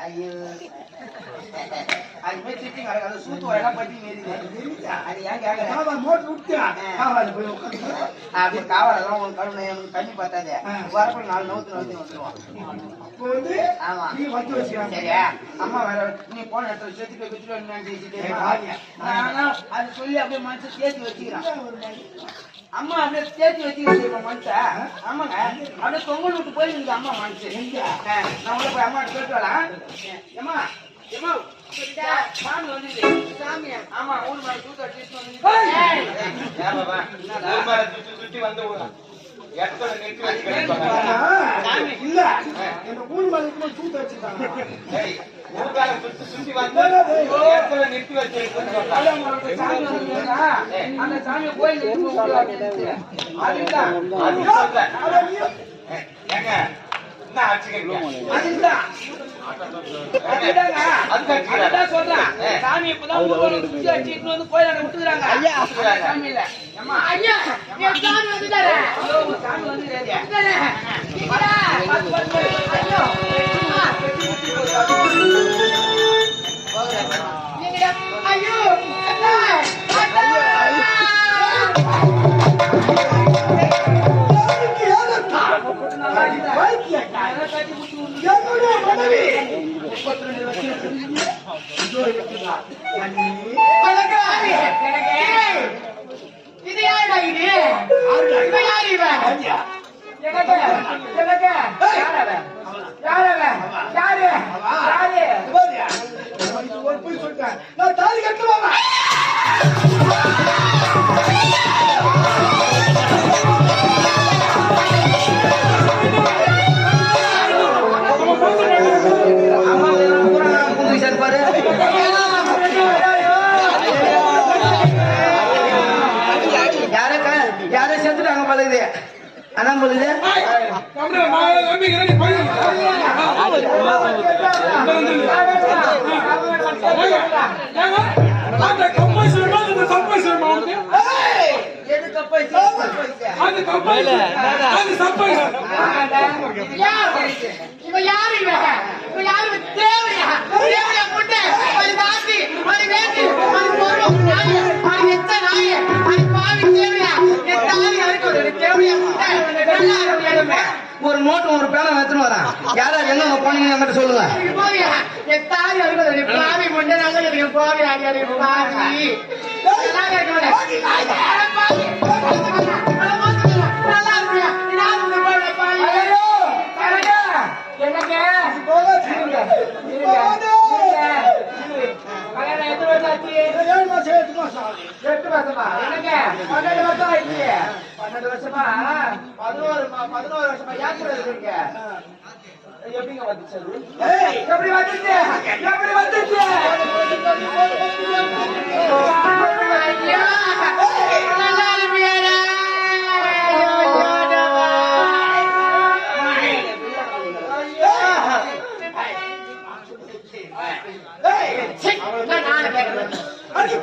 ஐயோ அது போய் சிட்டிங் அது சூத்து வரலாம் பட்டி மேரிது அது ஏன் கேட்கற மோட்டர் விட்டியா காவால போய் அப்படி காவாலாம் உன் கருணை எனக்கு தண்ணி பத்தாது வரப்ப 4 நவுத்து வந்துருவான் அப்போ வந்து ஆமா நீ வந்து வச்சியா சரியா அம்மா வேற நீ போன இடத்துல சேர்த்து போய் வச்சுட்டு அது சொல்லி அப்படியே மனசு சேர்த்து வச்சுக்கிறான் அம்மா அப்படியே சேர்த்து வச்சுக்கிறேன் மனுஷன் ஆமாங்க அப்படியே தொங்கல் விட்டு போயிருந்தது அம்மா மனசு நான் உள்ள போய் அம்மா கேட்டு வரலாம் ஏமா ஏமா சாமி வந்து சாமி ஆமா ஊர் மேல தூத்து அடிச்சு வந்து இல்ல இந்த ஊர் மேல தூத்து வச்சிருக்காங்க அந்த சாமி கோயில் சொல்றேன் சாமி இப்பதான் சுத்தி அடிச்சுட்டு வந்து கோயிலாண்ட விட்டுக்கிறாங்க சாமி இல்ல சாமி வந்துட்டாரு சாமி வந்து ஐயோ இது யாரு போய் சொல்லிட்டேன் நான் தாலி கட்டுவாங்க யார சேர்த்துட்டாங்க பழகுது அதான் பழுது ஒரு நோட்டு ஒரு பேனை எடுத்துட்டு வரேன் யாரா எங்க போனீங்க என்கிட்ட சொல்லுங்க எப்படிங்க வந்துச்சு எப்படி வந்துச்சு எப்படி வந்துச்சு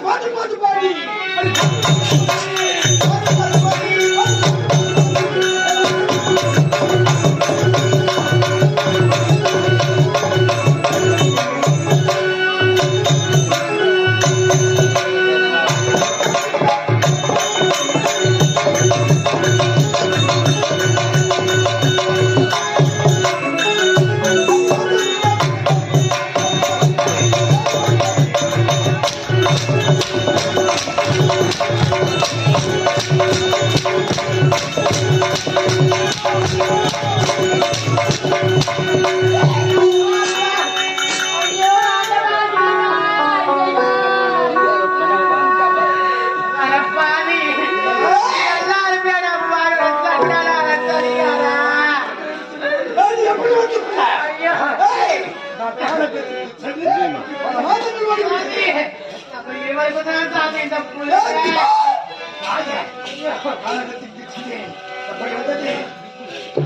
பாட்டு பாட்டு பாடி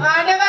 ஆண்டவா